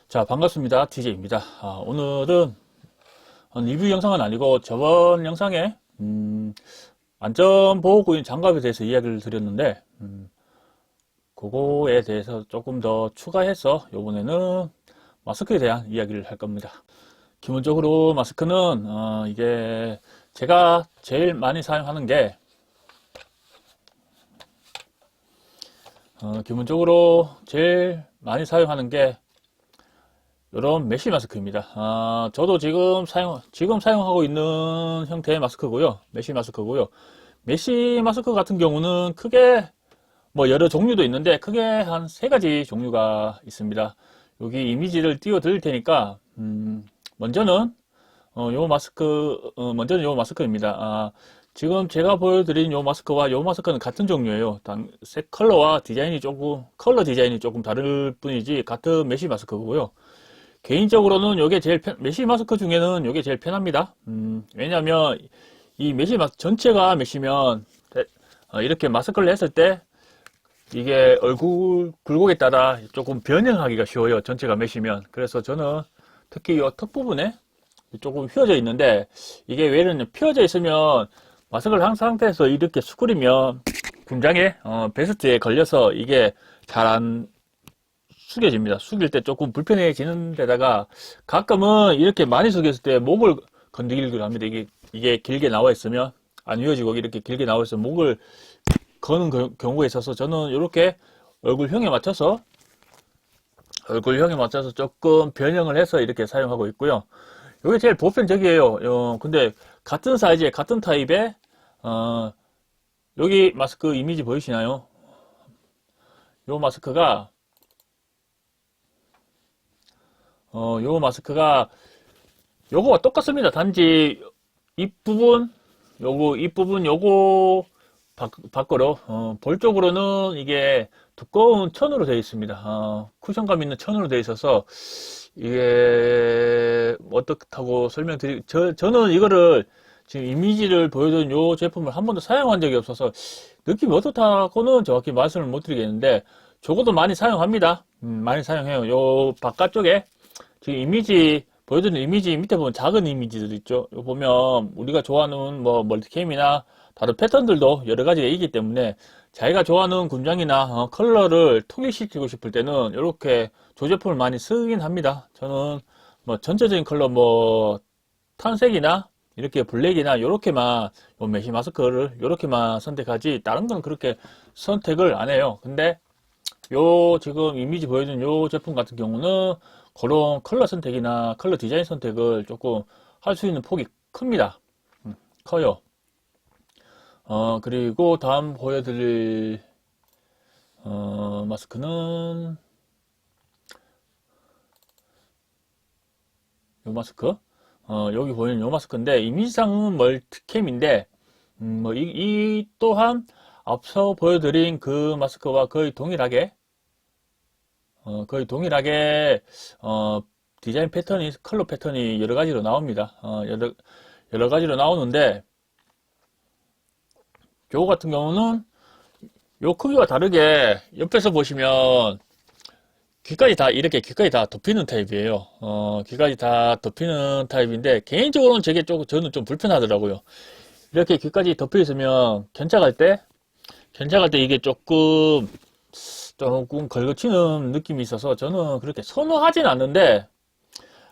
자, 반갑습니다. TJ입니다. 오늘은 리뷰 영상은 아니고 저번 영상에 안전보호구인 장갑에 대해서 이야기를 드렸는데 그거에 대해서 조금 더 추가해서 이번에는 마스크에 대한 이야기를 할 겁니다. 기본적으로 마스크는 이게 제가 제일 많이 사용하는 게 기본적으로 제일 많이 사용하는 게 이런 메쉬 마스크입니다. 저도 지금 사용하고 있는 형태의 마스크고요. 메쉬 마스크고요. 메쉬 마스크 같은 경우는 크게 뭐 여러 종류도 있는데 크게 한 세 가지 종류가 있습니다. 여기 이미지를 띄워 드릴 테니까 먼저는 요 마스크입니다. 지금 제가 보여드린 요 마스크와 요 마스크는 같은 종류예요. 색 컬러 디자인이 조금 다를 뿐이지 같은 메쉬 마스크고요. 개인적으로는 메쉬 마스크 중에는 이게 제일 편합니다. 왜냐하면 이 전체가 메쉬면 이렇게 마스크를 했을 때 이게 얼굴 굴곡에 따라 조금 변형하기가 쉬워요. 전체가 메쉬면. 그래서 저는 특히 이 턱 부분에 조금 휘어져 있는데 이게 왜 이러냐, 휘어져 있으면 마스크를 한 상태에서 이렇게 수그리면 군장에 베스트에 걸려서 이게 잘 안 숙여집니다. 숙일 때 조금 불편해지는 데다가 가끔은 이렇게 많이 숙였을 때 목을 건드리기도 합니다. 이게 길게 나와 있으면 안 휘어지고 이렇게 길게 나와 있으면 목을 거는 경우가 있어서 저는 이렇게 얼굴형에 맞춰서 조금 변형을 해서 이렇게 사용하고 있고요. 이게 제일 보편적이에요. 근데 같은 사이즈에 같은 타입의 여기 마스크 이미지 보이시나요? 요 마스크가 요거와 똑같습니다. 단지 입부분 요거 밖으로 볼 쪽으로는 이게 두꺼운 천으로 되어 있습니다. 쿠션감 있는 천으로 되어 있어서 이게 어떻다고 저는 이거를 지금 이미지를 보여준 요 제품을 한 번도 사용한 적이 없어서 느낌이 어떻다고는 정확히 말씀을 못 드리겠는데 저것도 많이 사용합니다. 많이 사용해요. 요 바깥쪽에 지금 보여드리는 이미지 밑에 보면 작은 이미지들 있죠. 요 보면 우리가 좋아하는 뭐 멀티캠이나 다른 패턴들도 여러 가지가 있기 때문에 자기가 좋아하는 군장이나 컬러를 통일시키고 싶을 때는 이렇게 조제품을 많이 쓰긴 합니다. 저는 뭐 전체적인 컬러 뭐 탄색이나 이렇게 블랙이나 요렇게만 요 메쉬 마스크를 요렇게만 선택하지 다른 건 그렇게 선택을 안 해요. 근데 요 지금 이미지 보여준 요 제품 같은 경우는 그런 컬러 선택이나 컬러 디자인 선택을 조금 할 수 있는 폭이 큽니다. 커요. 그리고 다음 보여드릴 마스크는 요 마스크. 여기 보이는 요 마스크인데 이미지상은 멀티캠인데 이 또한 앞서 보여드린 그 마스크와 거의 동일하게 디자인 패턴이 컬러 패턴이 여러 가지로 나옵니다. 여러 가지로 나오는데 요거 같은 경우는 요 크기가 다르게 옆에서 보시면 귀까지 다 덮이는 타입이에요. 귀까지 다 덮이는 타입인데 개인적으로는 저는 좀 불편하더라고요. 이렇게 귀까지 덮여 있으면 견착할 때 이게 조금 걸거치는 느낌이 있어서 저는 그렇게 선호하진 않는데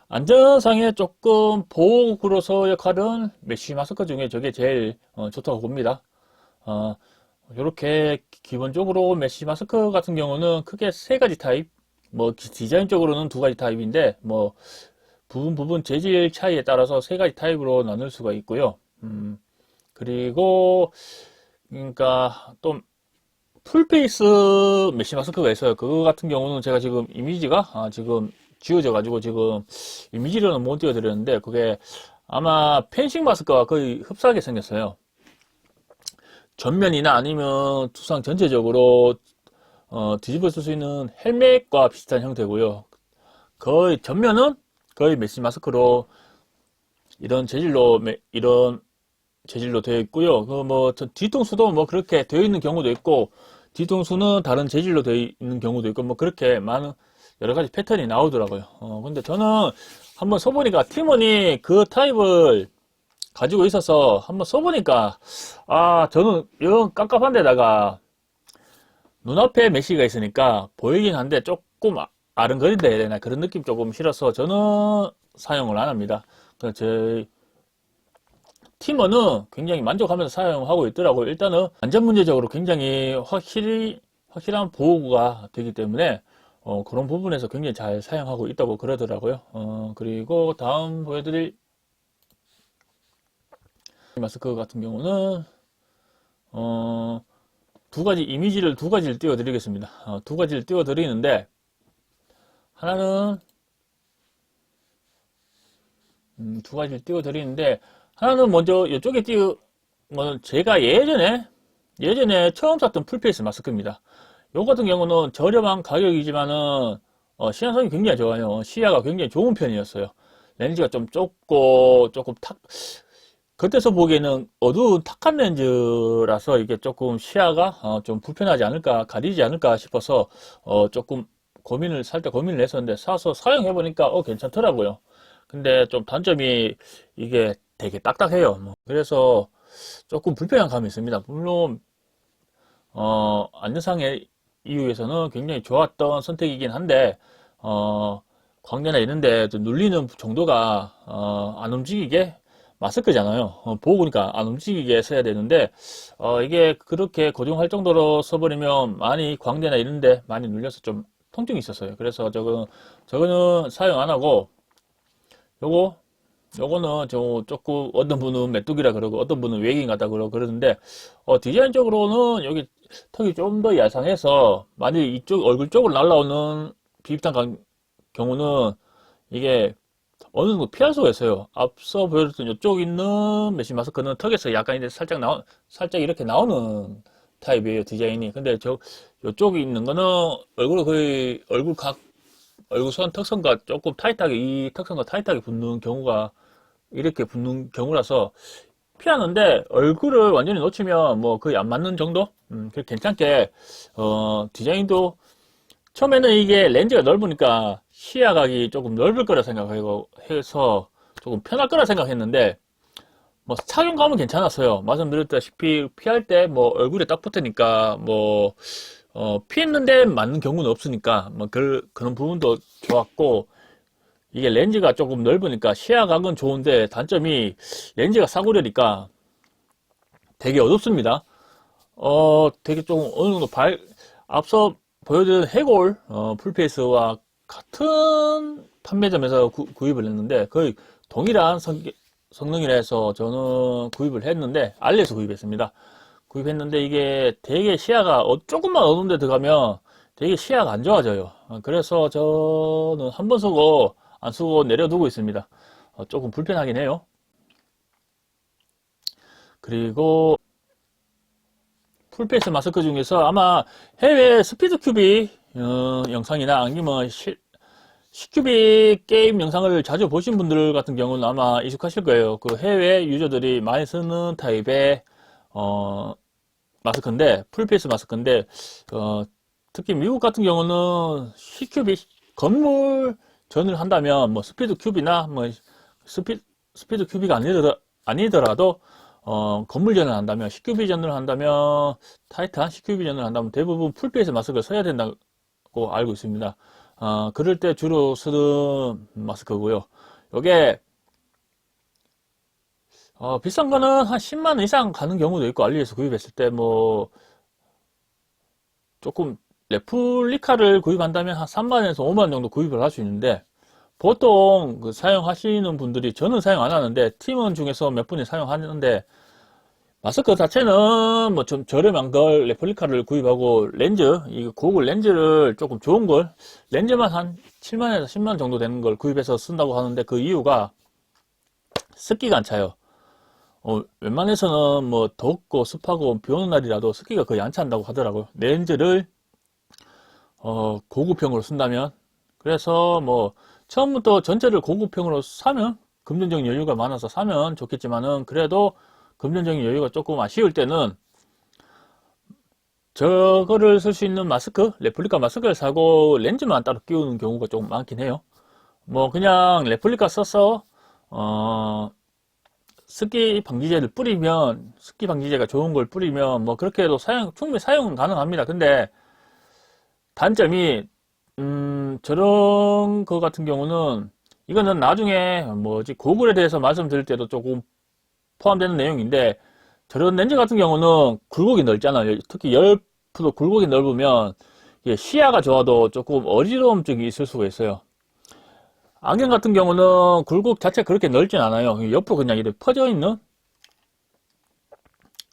안전상에 조금 보호구로서 역할은 메쉬 마스크 중에 저게 제일 좋다고 봅니다. 이렇게 기본적으로 메쉬 마스크 같은 경우는 크게 세 가지 타입, 뭐 디자인적으로는 두 가지 타입인데 뭐 부분 재질 차이에 따라서 세 가지 타입으로 나눌 수가 있고요. 그리고 그러니까 또 풀페이스 메쉬 마스크가 있어요. 그거 같은 경우는 제가 지금 이미지가 지금 지워져 가지고 지금 이미지로는 못 띄워드렸는데 그게 아마 펜싱 마스크와 거의 흡사하게 생겼어요. 전면이나 아니면 두상 전체적으로 뒤집어 쓸 수 있는 헬멧과 비슷한 형태고요. 전면은 거의 메쉬 마스크로 이런 재질로 되어 있고요. 뒤통수도 뭐 그렇게 되어 있는 경우도 있고 뒤통수는 다른 재질로 되어 있는 경우도 있고, 뭐, 그렇게 많은, 여러 가지 패턴이 나오더라고요. 근데 저는 한번 써보니까, 팀원이 그 타입을 가지고 있어서 한번 써보니까, 저는 이런 깝깝한 데다가 눈앞에 메시가 있으니까 보이긴 한데 조금 아른거린다 해야 되나, 그런 느낌 조금 싫어서 저는 사용을 안 합니다. 제 팀원은 굉장히 만족하면서 사용하고 있더라고요. 일단은 안전 문제적으로 굉장히 확실한 보호가 되기 때문에 그런 부분에서 굉장히 잘 사용하고 있다고 그러더라고요. 그리고 다음 보여드릴 마스크 같은 경우는 이미지를 두 가지를 띄워드리겠습니다. 두 가지를 띄워드리는데, 하나는 두 가지를 띄워드리는데, 하나는 먼저 이쪽에 거는 제가 예전에 처음 샀던 풀페이스 마스크입니다. 요 같은 경우는 저렴한 가격이지만은 시야성이 굉장히 좋아요. 시야가 굉장히 좋은 편이었어요. 렌즈가 좀 좁고 조금 겉에서 보기에는 어두운 탁한 렌즈라서 이게 조금 시야가 좀 불편하지 않을까, 가리지 않을까 싶어서 조금 살때 고민을 했었는데, 사서 사용해 보니까 괜찮더라고요. 근데 좀 단점이 이게 되게 딱딱해요. 그래서 조금 불편한 감이 있습니다. 물론 안전상의 이유에서는 굉장히 좋았던 선택이긴 한데, 광대나 이런데 눌리는 정도가 안 움직이게, 마스크잖아요. 보고 보니까 안 움직이게 써야 되는데, 이게 그렇게 고정할 정도로 써버리면 많이 광대나 이런데 많이 눌려서 좀 통증이 있었어요. 그래서 저거는 사용 안 하고, 요거는 조금 어떤 분은 메뚜기라 그러고 어떤 분은 외계인 같다 그러는데, 디자인적으로는 여기 턱이 좀 더 야상해서 만약 이쪽 얼굴 쪽으로 날라오는 비비탄 경우는 이게 어느 정도 피할 수가 있어요. 앞서 보여줬던 이쪽 있는 메쉬 마스크는 턱에서 약간 이제 살짝 이렇게 나오는 타입이에요, 디자인이. 근데 이쪽에 있는 거는 얼굴 선 턱선과 조금 타이트하게, 이 턱선과 타이트하게 붙는 경우가, 이렇게 붙는 경우라서 피하는데, 얼굴을 완전히 놓치면 뭐 거의 안 맞는 정도? 괜찮게, 디자인도, 처음에는 이게 렌즈가 넓으니까 시야각이 조금 넓을 거라 생각해서 조금 편할 거라 생각했는데, 뭐 착용감은 괜찮았어요. 말씀드렸다시피 피할 때 뭐 얼굴에 딱 붙으니까 뭐 피했는데 맞는 경우는 없으니까 뭐 그런 부분도 좋았고, 이게 렌즈가 조금 넓으니까 시야각은 좋은데 단점이 렌즈가 사구려니까 되게 어둡습니다. 되게 좀 어느 정도 앞서 보여드린 해골 풀페이스와 같은 판매점에서 구입을 했는데, 거의 동일한 성능이라 해서 저는 구입을 했는데, 알리에서 구입했습니다. 구입했는데 이게 되게 시야가 조금만 어두운 데 들어가면 되게 시야가 안 좋아져요. 그래서 저는 한 번 쓰고 안 쓰고 내려두고 있습니다. 조금 불편하긴 해요. 그리고 풀페이스 마스크 중에서 아마 해외 스피드 큐빅 영상이나 아니면 시큐빅 게임 영상을 자주 보신 분들 같은 경우는 아마 익숙하실 거예요. 그 해외 유저들이 많이 쓰는 타입의 마스크인데, 풀페이스 마스크인데, 특히 미국 같은 경우는 시큐빅 건물 전을 한다면 뭐 스피드 큐비나 뭐 스피드 큐비가 아니더라도 건물 전을 한다면, CQB 전을 한다면, 타이트한 CQB 전을 한다면 대부분 풀페이스 마스크를 써야 된다고 알고 있습니다. 그럴 때 주로 쓰는 마스크고요. 요게 비싼 거는 한 10만원 이상 가는 경우도 있고, 알리에서 구입했을 때 뭐 조금 레플리카를 구입한다면 한 3만원에서 5만원 정도 구입을 할 수 있는데, 보통 사용하시는 분들이, 저는 사용 안 하는데 팀원 중에서 몇 분이 사용하는데, 마스크 자체는 뭐 좀 저렴한 걸 레플리카를 구입하고, 이 고글 렌즈를 조금 좋은 걸, 렌즈만 한 7만원에서 10만원 정도 되는 걸 구입해서 쓴다고 하는데, 그 이유가 습기가 안 차요. 웬만해서는 뭐 덥고 습하고 비 오는 날이라도 습기가 거의 안 찬다고 하더라고요. 렌즈를 고급형으로 쓴다면. 그래서 뭐 처음부터 전체를 고급형으로 사면, 금전적인 여유가 많아서 사면 좋겠지만은, 그래도 금전적인 여유가 조금 아쉬울 때는 저거를 쓸 수 있는 마스크, 레플리카 마스크를 사고 렌즈만 따로 끼우는 경우가 좀 많긴 해요. 뭐 그냥 레플리카 써서 습기 방지제를 뿌리면, 습기 방지제가 좋은 걸 뿌리면 뭐 그렇게 해도 충분히 사용은 가능합니다. 근데 단점이 저런 거 같은 경우는, 이거는 나중에 뭐지 고글에 대해서 말씀드릴 때도 조금 포함되는 내용인데, 저런 렌즈 같은 경우는 굴곡이 넓잖아요. 특히 10% 굴곡이 넓으면 이게 시야가 좋아도 조금 어지러움증이 있을 수가 있어요. 안경 같은 경우는 굴곡 자체가 그렇게 넓진 않아요. 옆으로 그냥 이렇게 퍼져 있는,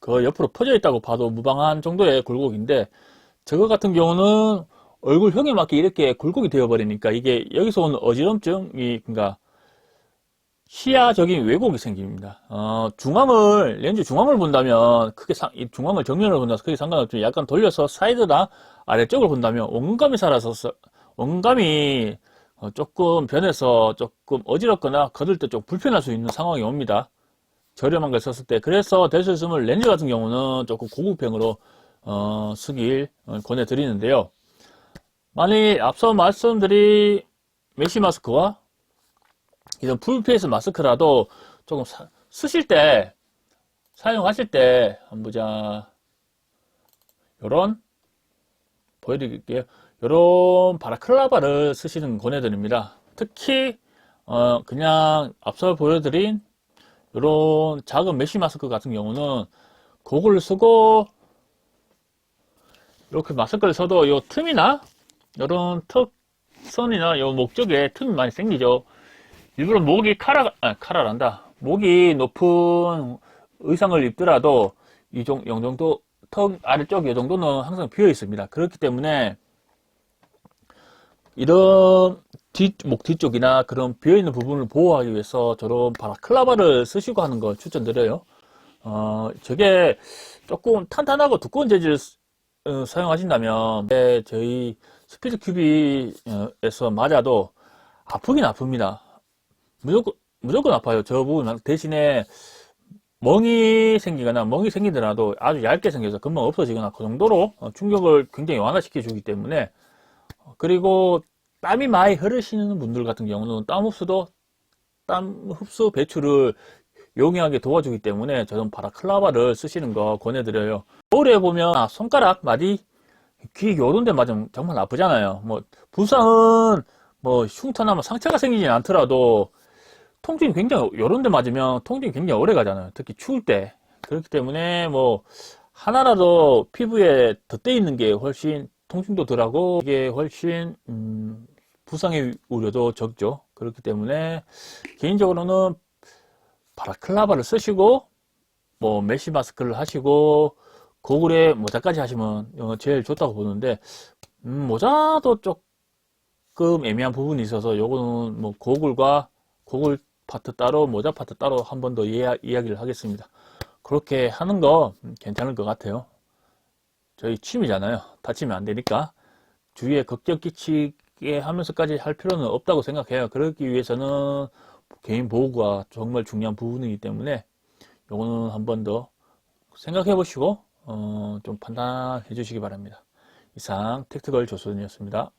그 옆으로 퍼져 있다고 봐도 무방한 정도의 굴곡인데, 저거 같은 경우는 얼굴형에 맞게 이렇게 굴곡이 되어 버리니까 이게 여기서 오는 어지럼증이, 그러니까 시야적인 왜곡이 생깁니다. 렌즈 중앙을 본다면 크게 이 중앙을 정면으로 본다면 크게 상관없지만, 약간 돌려서 사이드나 아래쪽을 본다면 원감이 살아서, 원감이 조금 변해서 조금 어지럽거나 거들 때 좀 불편할 수 있는 상황이 옵니다. 저렴한 걸 썼을 때. 그래서 될 수 있으면 렌즈 같은 경우는 조금 고급형으로 쓰길 권해드리는데요. 만약 앞서 말씀드린 메시 마스크와 이런 풀페이스 마스크라도 조금 쓰실 때, 사용하실 때, 한번 보자. 요런, 보여드릴게요. 요런 바라클라바를 쓰시는 거 권해드립니다. 특히, 그냥 앞서 보여드린 요런 작은 메쉬 마스크 같은 경우는 그걸 쓰고, 이렇게 마스크를 써도 요 틈이나, 요런 턱선이나 요 목 쪽에 틈이 많이 생기죠. 일부러 카라란다. 목이 높은 의상을 입더라도 이 정도, 턱 아래쪽 이 정도는 항상 비어 있습니다. 그렇기 때문에 이런 목 뒤쪽이나 그런 비어 있는 부분을 보호하기 위해서 저런 바라클라바를 쓰시고 하는 걸 추천드려요. 저게 조금 탄탄하고 두꺼운 재질을 사용하신다면, 저희 스피드 큐비에서 맞아도 아프긴 아픕니다. 무조건 아파요. 저 부분 대신에 멍이 생기더라도 아주 얇게 생겨서 금방 없어지거나 그 정도로 충격을 굉장히 완화시켜 주기 때문에. 그리고 땀이 많이 흐르시는 분들 같은 경우는 땀 흡수 배출을 용이하게 도와주기 때문에 저는 바라클라바를 쓰시는 거 권해드려요. 겨울에 보면 손가락, 마디, 귀 요런 데 맞으면 정말 아프잖아요. 뭐 부상은 뭐 흉터나 상처가 생기진 않더라도 통증이 굉장히, 요런 데 맞으면 통증이 굉장히 오래 가잖아요. 특히 추울 때. 그렇기 때문에 뭐 하나라도 피부에 덧대 있는 게 훨씬 통증도 덜하고 이게 훨씬 부상의 우려도 적죠. 그렇기 때문에 개인적으로는 바라클라바를 쓰시고 뭐 메쉬 마스크를 하시고 고글에 모자까지 하시면 제일 좋다고 보는데, 모자도 조금 애매한 부분이 있어서 요거는 뭐 고글 파트 따로, 모자 파트 따로 한 번 더 이야기를 하겠습니다. 그렇게 하는 거 괜찮을 것 같아요. 저희 취미잖아요. 다치면 안 되니까 주위에 걱정 끼치게 하면서까지 할 필요는 없다고 생각해요. 그러기 위해서는 개인 보호가 정말 중요한 부분이기 때문에 요거는 한 번 더 생각해 보시고 좀 판단해 주시기 바랍니다. 이상 텍트걸 조선이었습니다.